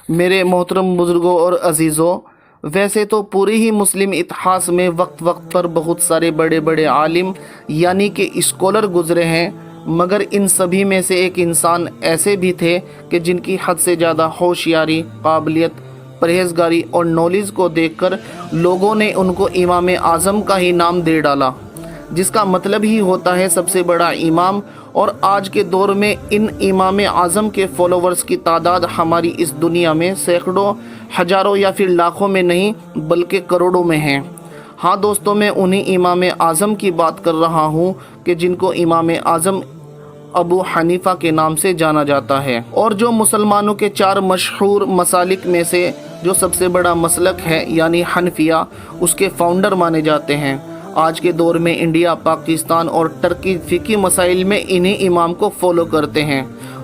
میرے محترم بزرگوں اور عزیزوں، ویسے تو پوری ہی مسلم اتحاد میں وقت وقت پر بہت سارے بڑے بڑے عالم یعنی کہ اسکالر گزرے ہیں، مگر ان سبھی میں سے ایک انسان ایسے بھی تھے کہ جن کی حد سے زیادہ ہوشیاری، قابلیت، پرہیزگاری اور نالج کو دیکھ کر لوگوں نے ان کو امام اعظم کا ہی نام دے ڈالا، جس کا مطلب ہی ہوتا ہے سب سے بڑا امام۔ اور آج کے دور میں ان امام اعظم کے فالوورز کی تعداد ہماری اس دنیا میں سینکڑوں، ہزاروں یا پھر لاکھوں میں نہیں بلکہ کروڑوں میں ہیں۔ ہاں دوستوں، میں انہی امام اعظم کی بات کر رہا ہوں کہ جن کو امام اعظم ابو حنیفہ کے نام سے جانا جاتا ہے، اور جو مسلمانوں کے 4 مشہور مسالک میں سے جو سب سے بڑا مسلک ہے یعنی حنفیہ، اس کے فاؤنڈر مانے جاتے ہیں۔ آج کے دور میں انڈیا، پاکستان اور ترکی فقہی مسائل میں انہی امام کو فالو کرتے ہیں۔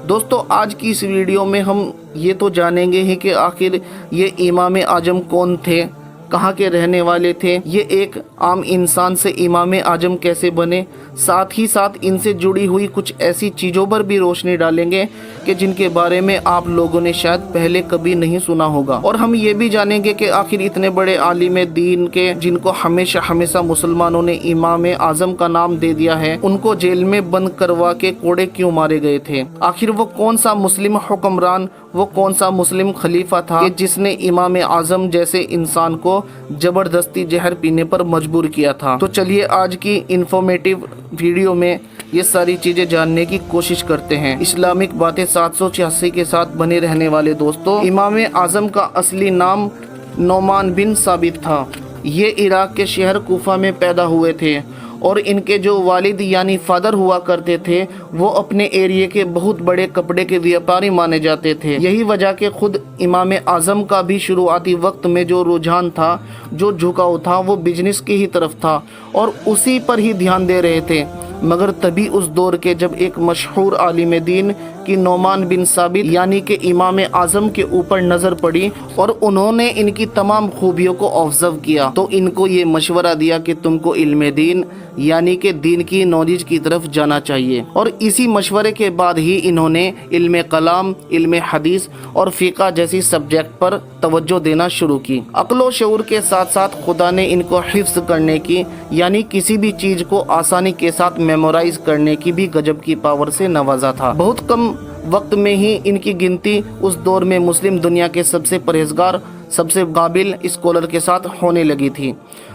دوستو، آج کی اس ویڈیو میں ہم یہ تو جانیں گے ہی کہ آخر یہ امام اعظم کون تھے، کہاں کے رہنے والے تھے، یہ ایک عام انسان سے امام اعظم کیسے بنے، ساتھ ہی ساتھ ان سے جڑی ہوئی کچھ ایسی چیزوں پر بھی روشنی ڈالیں گے کہ جن کے بارے میں آپ لوگوں نے شاید پہلے کبھی نہیں سنا ہوگا۔ اور ہم یہ بھی جانیں گے کہ آخر اتنے بڑے عالم دین کے جن کو ہمیشہ مسلمانوں نے امام اعظم کا نام دے دیا ہے، ان کو جیل میں بند کروا کے کوڑے کیوں مارے گئے تھے؟ آخر وہ کون سا مسلم حکمران، وہ کون سا مسلم خلیفہ تھا کہ جس نے امام اعظم جیسے انسان کو زبردستی زہر پینے پر مجبور کیا تھا؟ تو چلیے آج کی انفارمیٹیو ویڈیو میں یہ ساری چیزیں جاننے کی کوشش کرتے ہیں۔ اسلامک باتیں 786 کے ساتھ بنے رہنے والے دوستوں، امام اعظم کا اصلی نام نعمان بن ثابت تھا۔ یہ عراق کے شہر کوفہ میں پیدا ہوئے تھے، اور ان کے جو والد یعنی فادر ہوا کرتے تھے وہ اپنے ایریے کے بہت بڑے کپڑے کے ویاپاری مانے جاتے تھے۔ یہی وجہ کہ خود امام اعظم کا بھی شروعاتی وقت میں جو رجحان تھا، جو جھکاؤ تھا، وہ بزنس کی ہی طرف تھا اور اسی پر ہی دھیان دے رہے تھے۔ مگر تبھی اس دور کے جب ایک مشہور عالم دین کی نعمان بن ثابت یعنی کہ امام اعظم کے اوپر نظر پڑی اور انہوں نے ان کی تمام خوبیوں کو آبزرو کیا، تو ان کو یہ مشورہ دیا کہ تم کو علم دین یعنی کہ دین کی نالج کی طرف جانا چاہیے۔ اور اسی مشورے کے بعد ہی انہوں نے علم کلام، علم حدیث اور فقہ جیسی سبجیکٹ پر توجہ دینا شروع کی۔ عقل و شعور کے ساتھ ساتھ خدا نے ان کو حفظ کرنے کی یعنی کسی بھی چیز کو آسانی کے ساتھ میمورائز کرنے کی بھی گجب کی پاور سے نوازا تھا۔ بہت کم وقت میں ہی ان کی گنتی اس دور میں مسلم دنیا کے سب سے پرہیزگار، سب سے قابل اسکالر کے ساتھ ہونے لگی تھی۔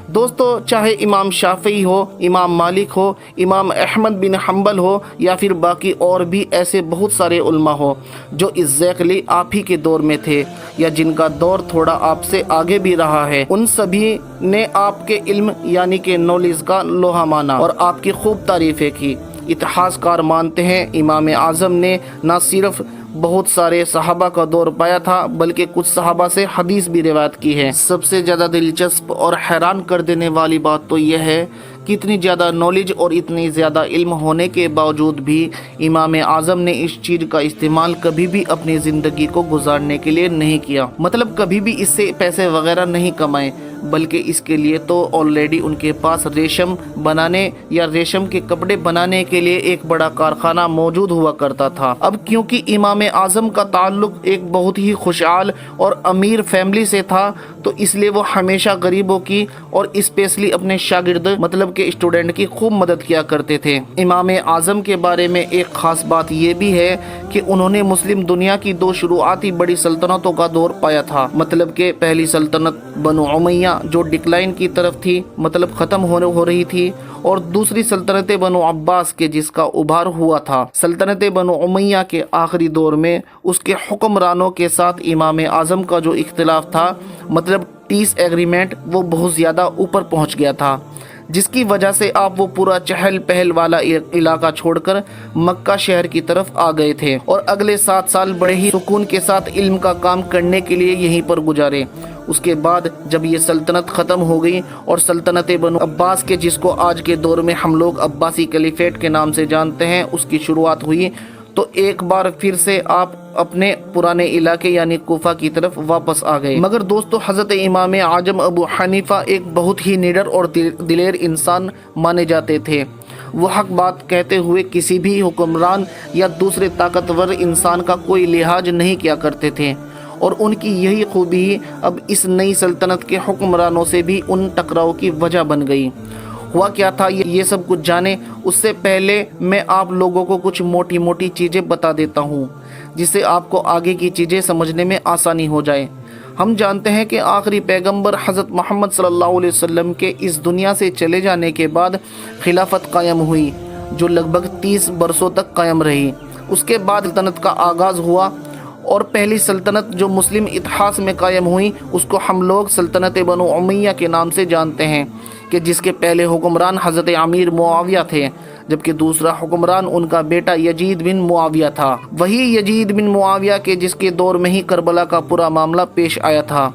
دوستو، چاہے امام شافعی ہو، امام مالک ہو، امام احمد بن حنبل ہو یا پھر باقی اور بھی ایسے بہت سارے علماء ہو جو ایگزیکٹلی آپ ہی کے دور میں تھے یا جن کا دور تھوڑا آپ سے آگے بھی رہا ہے، ان سبھی نے آپ کے علم یعنی کہ نالج کا لوہا مانا اور آپ کی خوب تعریفیں کی۔ اتحاد کار مانتے ہیں امام اعظم نے نہ صرف بہت سارے صحابہ کا دور پایا تھا بلکہ کچھ صحابہ سے حدیث بھی روایت کی ہے۔ سب سے زیادہ دلچسپ اور حیران کر دینے والی بات تو یہ ہے کہ اتنی زیادہ نالج اور اتنی زیادہ علم ہونے کے باوجود بھی امام اعظم نے اس چیز کا استعمال کبھی بھی اپنی زندگی کو گزارنے کے لیے نہیں کیا، مطلب کبھی بھی اس سے پیسے وغیرہ نہیں کمائے، بلکہ اس کے لیے تو آلریڈی ان کے پاس ریشم بنانے یا ریشم کے کپڑے بنانے کے لیے ایک بڑا کارخانہ موجود ہوا کرتا تھا۔ اب کیونکہ امام اعظم کا تعلق ایک بہت ہی خوشحال اور امیر فیملی سے تھا، تو اس لیے وہ ہمیشہ غریبوں کی اور اسپیشلی اپنے شاگرد مطلب کہ اسٹوڈنٹ کی خوب مدد کیا کرتے تھے۔ امام اعظم کے بارے میں ایک خاص بات یہ بھی ہے کہ انہوں نے مسلم دنیا کی 2 شروعاتی بڑی سلطنتوں کا دور پایا تھا، مطلب کہ پہلی سلطنت بنو امیہ جو ڈکلائن کی طرف تھی، مطلب ختم ہو رہی تھی، اور دوسری سلطنت بنو عباس کے جس کا ابھار ہوا تھا۔ سلطنت بنو امیہ کے آخری دور میں اس کے حکمرانوں کے ساتھ امام اعظم کا جو اختلاف تھا، مطلب پیس ایگریمنٹ، وہ بہت زیادہ اوپر پہنچ گیا تھا، جس کی وجہ سے آپ وہ پورا چہل پہل والا علاقہ چھوڑ کر مکہ شہر کی طرف آ گئے تھے اور اگلے 7 سال بڑے ہی سکون کے ساتھ علم کا کام کرنے کے لیے یہیں پر گزارے۔ اس کے بعد جب یہ سلطنت ختم ہو گئی اور سلطنت بنو عباس کے جس کو آج کے دور میں ہم لوگ عباسی کلیفیٹ کے نام سے جانتے ہیں، اس کی شروعات ہوئی، تو ایک بار پھر سے آپ اپنے پرانے علاقے یعنی کوفہ کی طرف واپس آ گئے۔ مگر دوستو، حضرت امام اعظم ابو حنیفہ ایک بہت ہی نڈر اور دلیر انسان مانے جاتے تھے۔ وہ حق بات کہتے ہوئے کسی بھی حکمران یا دوسرے طاقتور انسان کا کوئی لحاظ نہیں کیا کرتے تھے، اور ان کی یہی خوبی اب اس نئی سلطنت کے حکمرانوں سے بھی ان ٹکراؤ کی وجہ بن گئی۔ ہوا کیا تھا یہ سب کچھ جانے اس سے پہلے میں آپ لوگوں کو کچھ موٹی موٹی چیزیں بتا دیتا ہوں جس سے آپ کو آگے کی چیزیں سمجھنے میں آسانی ہو جائے۔ ہم جانتے ہیں کہ آخری پیغمبر حضرت محمد صلی اللہ علیہ وسلم کے اس دنیا سے چلے جانے کے بعد خلافت قائم ہوئی جو لگ بھگ 30 برسوں تک قائم رہی۔ اس کے بعد سلطنت کا آغاز ہوا اور پہلی سلطنت جو مسلم اتحاد میں قائم ہوئی اس کو ہم لوگ سلطنت بنو امیہ کے نام سے جانتے ہیں، کہ جس کے پہلے حکمران حضرت امیر معاویہ تھے، جبکہ دوسرا حکمران ان کا بیٹا یزید بن معاویہ تھا۔ وہی یزید بن معاویہ کے جس کے دور میں ہی کربلا کا پورا معاملہ پیش آیا تھا۔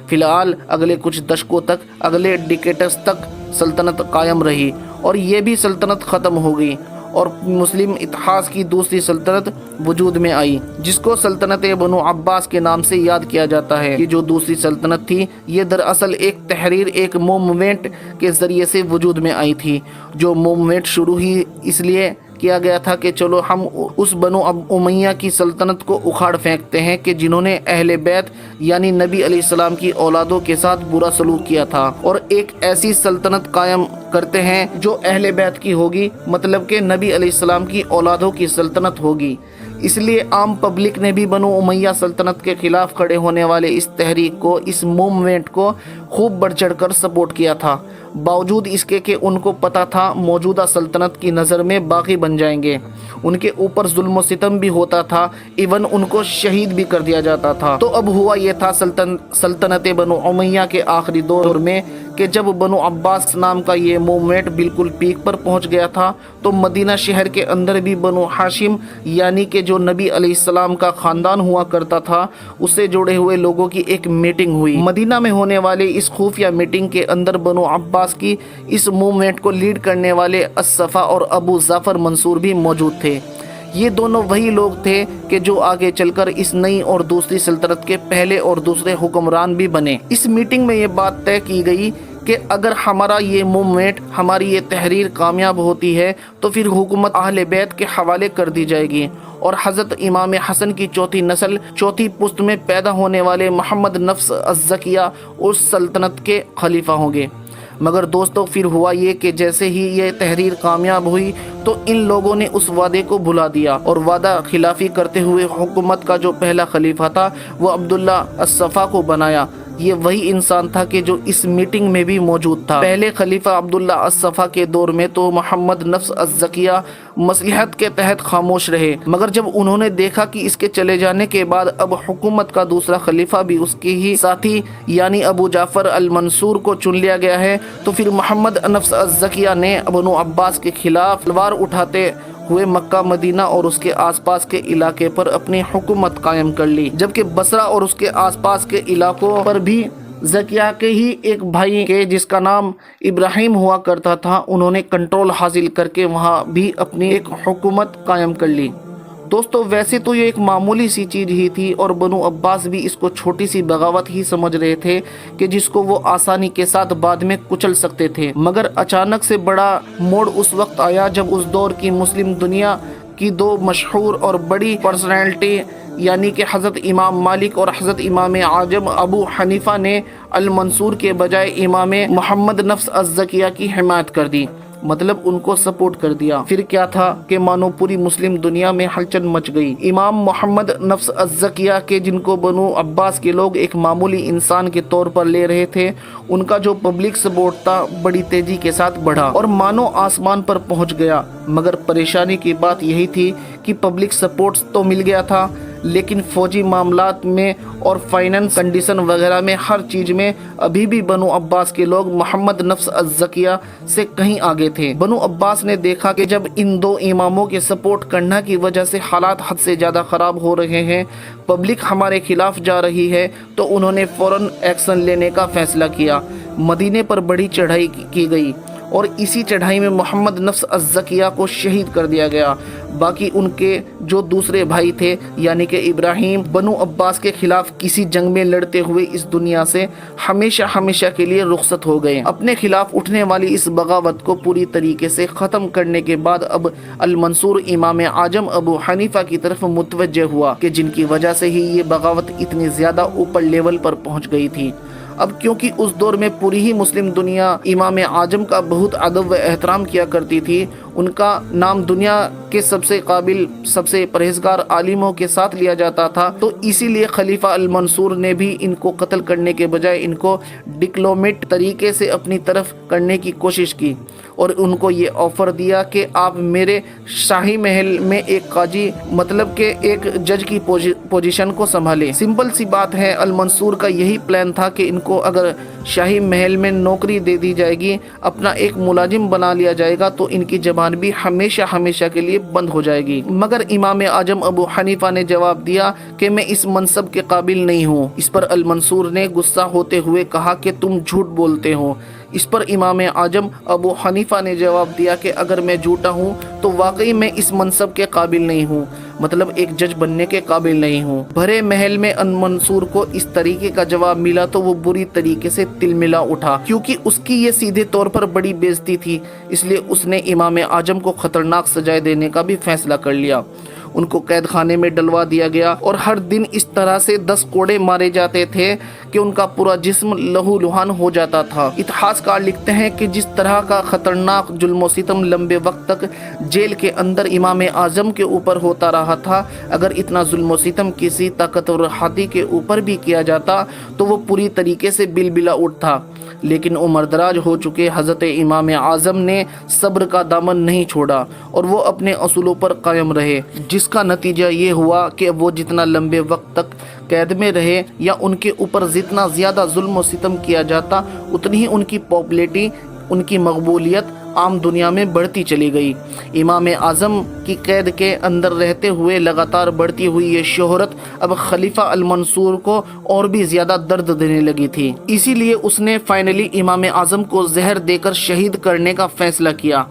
فی الحال اگلے کچھ دشکوں تک، اگلے ڈیکیٹس تک سلطنت قائم رہی اور یہ بھی سلطنت ختم ہو گئی اور مسلم اتحاد کی دوسری سلطنت وجود میں آئی جس کو سلطنت بنو عباس کے نام سے یاد کیا جاتا ہے۔ یہ جو دوسری سلطنت تھی یہ دراصل ایک تحریر، ایک موومنٹ کے ذریعے سے وجود میں آئی تھی، جو موومنٹ شروع ہی اس لیے کیا گیا تھا کہ چلو ہم اس بنو امیہ کی سلطنت کو اکھاڑ پھینکتے ہیں کہ جنہوں نے اہل بیت یعنی نبی علیہ السلام کی اولادوں کے ساتھ برا سلوک کیا تھا، اور ایک ایسی سلطنت قائم کرتے ہیں جو اہل بیت کی ہوگی، مطلب کہ نبی علیہ السلام کی اولادوں کی سلطنت ہوگی۔ اس لیے عام پبلک نے بھی بنو امیہ سلطنت کے خلاف کھڑے ہونے والے اس تحریک کو، اس موومنٹ کو خوب بڑھ چڑھ کر سپورٹ کیا تھا، باوجود اس کے کہ ان کو پتا تھا موجودہ سلطنت کی نظر میں باغی بن جائیں گے، ان کے اوپر ظلم و ستم بھی ہوتا تھا، ایون ان کو شہید بھی کر دیا جاتا تھا۔ تو اب ہوا یہ تھا سلطنت بنو امیہ کے آخری دور میں کہ جب بنو عباس نام کا یہ موومنٹ بالکل پیک پر پہنچ گیا تھا تو مدینہ شہر کے اندر بھی بنو ہاشم یعنی کہ جو نبی علیہ السلام کا خاندان ہوا کرتا تھا اس سے جڑے ہوئے لوگوں کی ایک میٹنگ ہوئی۔ مدینہ میں ہونے والے اس خفیہ میٹنگ کے اندر بنو عباس کی اس موومنٹ کو لیڈ کرنے والے الصفا اور ابو ظفر منصور بھی موجود تھے۔ یہ دونوں وہی لوگ تھے کہ جو آگے چل کر اس نئی اور دوسری سلطنت کے پہلے اور دوسرے حکمران بھی بنے۔ اس میٹنگ میں یہ بات طے کی گئی کہ اگر ہمارا یہ موومنٹ، ہماری یہ تحریر کامیاب ہوتی ہے تو پھر حکومت اہل بیت کے حوالے کر دی جائے گی اور حضرت امام حسن کی چوتھی نسل، چوتھی پشت میں پیدا ہونے والے محمد نفس الزکیہ اس سلطنت کے خلیفہ ہوں گے۔ مگر دوستو پھر ہوا یہ کہ جیسے ہی یہ تحریر کامیاب ہوئی تو ان لوگوں نے اس وعدے کو بھلا دیا اور وعدہ خلافی کرتے ہوئے حکومت کا جو پہلا خلیفہ تھا وہ عبداللہ الصفا کو بنایا۔ یہ وہی انسان تھا کہ جو اس میٹنگ میں بھی موجود تھا۔ پہلے خلیفہ عبداللہ الصفا کے دور میں تو محمد نفس الزکیہ مصلحت کے تحت خاموش رہے، مگر جب انہوں نے دیکھا کہ اس کے چلے جانے کے بعد اب حکومت کا دوسرا خلیفہ بھی اس کے ہی ساتھی یعنی ابو جعفر المنصور کو چن لیا گیا ہے، تو پھر محمد نفس الزکیہ نے بنو عباس کے خلاف تلوار اٹھاتے ہوئے مکہ مدینہ اور اس کے آس پاس کے علاقے پر اپنی حکومت قائم کر لی، جبکہ بصرہ اور اس کے آس پاس کے علاقوں پر بھی زکیہ کے ہی ایک بھائی کے جس کا نام ابراہیم ہوا کرتا تھا انہوں نے کنٹرول حاصل کر کے وہاں بھی اپنی ایک حکومت قائم کر لی۔ دوستو ویسے تو یہ ایک معمولی سی چیز ہی تھی اور بنو عباس بھی اس کو چھوٹی سی بغاوت ہی سمجھ رہے تھے کہ جس کو وہ آسانی کے ساتھ بعد میں کچل سکتے تھے، مگر اچانک سے بڑا موڑ اس وقت آیا جب اس دور کی مسلم دنیا کی دو مشہور اور بڑی پرسنالٹی یعنی کہ حضرت امام مالک اور حضرت امام اعظم ابو حنیفہ نے المنصور کے بجائے امام محمد نفس الزکیہ کی حمایت کر دی، مطلب ان کو سپورٹ کر دیا۔ پھر کیا تھا کہ مانو پوری مسلم دنیا میں ہلچل مچ گئی۔ امام محمد نفس الزکیہ کے جن کو بنو عباس کے لوگ ایک معمولی انسان کے طور پر لے رہے تھے، ان کا جو پبلک سپورٹ تھا بڑی تیزی کے ساتھ بڑھا اور مانو آسمان پر پہنچ گیا۔ مگر پریشانی کی بات یہی تھی کہ پبلک سپورٹ تو مل گیا تھا لیکن فوجی معاملات میں اور فائننس کنڈیشن وغیرہ میں ہر چیز میں ابھی بھی بنو عباس کے لوگ محمد نفس الزکیہ سے کہیں آگے تھے۔ بنو عباس نے دیکھا کہ جب ان دو اماموں کے سپورٹ کرنا کی وجہ سے حالات حد سے زیادہ خراب ہو رہے ہیں، پبلک ہمارے خلاف جا رہی ہے، تو انہوں نے فوراً ایکشن لینے کا فیصلہ کیا۔ مدینے پر بڑی چڑھائی کی گئی اور اسی چڑھائی میں محمد نفس الزکیہ کو شہید کر دیا گیا۔ باقی ان کے جو دوسرے بھائی تھے یعنی کہ ابراہیم بنو عباس کے خلاف کسی جنگ میں لڑتے ہوئے اس دنیا سے ہمیشہ ہمیشہ کے لیے رخصت ہو گئے۔ اپنے خلاف اٹھنے والی اس بغاوت کو پوری طریقے سے ختم کرنے کے بعد اب المنصور امام اعظم ابو حنیفہ کی طرف متوجہ ہوا کہ جن کی وجہ سے ہی یہ بغاوت اتنی زیادہ اوپر لیول پر پہنچ گئی تھی۔ اب کیونکہ اس دور میں پوری ہی مسلم دنیا امام اعظم کا بہت ادب و احترام کیا کرتی تھی، ان کا نام دنیا کے سب سے قابل سب سے پرہیزگار عالموں کے ساتھ لیا جاتا تھا، تو اسی لیے خلیفہ المنصور نے بھی ان کو قتل کرنے کے بجائے ان کو ڈپلومیٹ طریقے سے اپنی طرف کرنے کی کوشش کی اور ان کو یہ آفر دیا کہ آپ میرے شاہی محل میں ایک قاضی مطلب کہ ایک جج کی پوزیشن کو سنبھالے۔ سمپل سی بات ہے، المنصور کا یہی پلان تھا کہ ان کو اگر شاہی محل میں نوکری دے دی جائے گی، اپنا ایک ملازم بنا لیا جائے گا، تو ان کی زبان بھی ہمیشہ ہمیشہ کے لیے بند ہو جائے گی۔ مگر امام اعظم ابو حنیفہ نے جواب دیا کہ میں اس منصب کے قابل نہیں ہوں۔ اس پر المنصور نے غصہ ہوتے ہوئے کہا کہ تم جھوٹ بولتے ہو۔ اس پر امام اعظم ابو حنیفہ نے جواب دیا کہ اگر میں جھوٹا ہوں تو واقعی میں اس منصب کے قابل نہیں ہوں، مطلب ایک جج بننے کے قابل نہیں ہوں۔ بھرے محل میں المنصور کو اس طریقے کا جواب ملا تو وہ بری طریقے سے تلملا اٹھا، کیونکہ اس کی یہ سیدھے طور پر بڑی بےزتی تھی، اس لیے اس نے امام اعظم کو خطرناک سزائیں دینے کا بھی فیصلہ کر لیا۔ ان کو قید خانے میں ڈلوا دیا گیا اور ہر دن اس طرح سے 10 کوڑے مارے جاتے تھے کہ ان کا پورا جسم لہو لہان ہو جاتا تھا۔ اتہاسکار لکھتے ہیں کہ جس طرح کا خطرناک ظلم و ستم لمبے وقت تک جیل کے اندر امام اعظم کے اوپر ہوتا رہا تھا، اگر اتنا ظلم و ستم کسی طاقتور ہاتھی کے اوپر بھی کیا جاتا تو وہ پوری طریقے سے بلبلا اٹھتا، لیکن عمر دراز ہو چکے حضرت امام اعظم نے صبر کا دامن نہیں چھوڑا اور وہ اپنے اصولوں پر قائم رہے، جس کا نتیجہ یہ ہوا کہ وہ جتنا لمبے وقت تک قید میں رہے یا ان کے اوپر جتنا زیادہ ظلم و ستم کیا جاتا، اتنی ہی ان کی پاپولیٹی، ان کی مقبولیت عام دنیا میں بڑھتی چلی گئی۔ امام اعظم کی قید کے اندر رہتے ہوئے لگاتار بڑھتی ہوئی یہ شہرت اب خلیفہ المنصور کو اور بھی زیادہ درد دینے لگی تھی، اسی لیے اس نے فائنلی امام اعظم کو زہر دے کر شہید کرنے کا فیصلہ کیا۔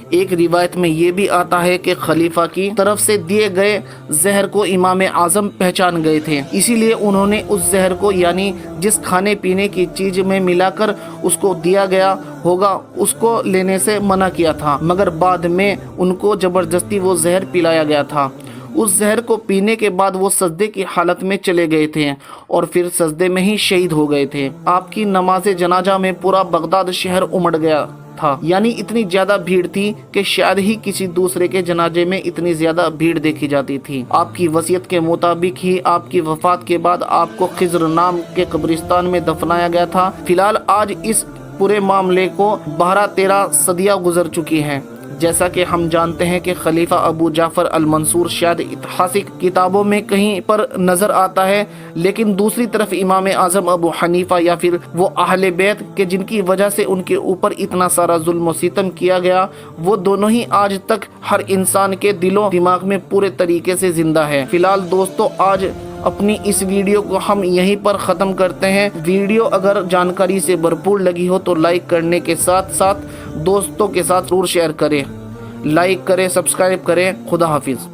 ایک روایت میں یہ بھی آتا ہے کہ خلیفہ کی طرف سے دیے گئے زہر کو امام اعظم پہچان گئے تھے، اسی لیے انہوں نے اس زہر کو یعنی جس کھانے پینے کی چیز میں ملا کر اس کو دیا گیا ہوگا اس کو لینے سے منع کیا تھا، مگر بعد میں ان کو زبردستی وہ زہر پلایا گیا تھا۔ اس زہر کو پینے کے بعد وہ سجدے کی حالت میں چلے گئے تھے اور پھر سجدے میں ہی شہید ہو گئے تھے۔ آپ کی نماز جنازہ میں پورا بغداد شہر امڑ گیا تھا، یعنی اتنی زیادہ بھیڑ تھی کہ شاید ہی کسی دوسرے کے جنازے میں اتنی زیادہ بھیڑ دیکھی جاتی تھی۔ آپ کی وصیت کے مطابق ہی آپ کی وفات کے بعد آپ کو خضر نام کے قبرستان میں دفنایا گیا تھا۔ فی الحال آج اس پورے معاملے کو 12-13 صدیاں گزر چکی ہیں۔ جیسا کہ ہم جانتے ہیں کہ خلیفہ ابو جعفر المنصور شاید اتہاسک کتابوں میں کہیں پر نظر آتا ہے، لیکن دوسری طرف امام اعظم ابو حنیفہ یا پھر وہ اہل بیت کہ جن کی وجہ سے ان کے اوپر اتنا سارا ظلم و ستم کیا گیا، وہ دونوں ہی آج تک ہر انسان کے دل و دماغ میں پورے طریقے سے زندہ ہے۔ فی الحال دوستو، آج اپنی اس ویڈیو کو ہم یہیں پر ختم کرتے ہیں۔ ویڈیو اگر جانکاری سے بھرپور لگی ہو تو لائک کرنے کے ساتھ ساتھ دوستوں کے ساتھ ضرور شیئر کریں، لائک کریں، سبسکرائب کریں۔ خدا حافظ۔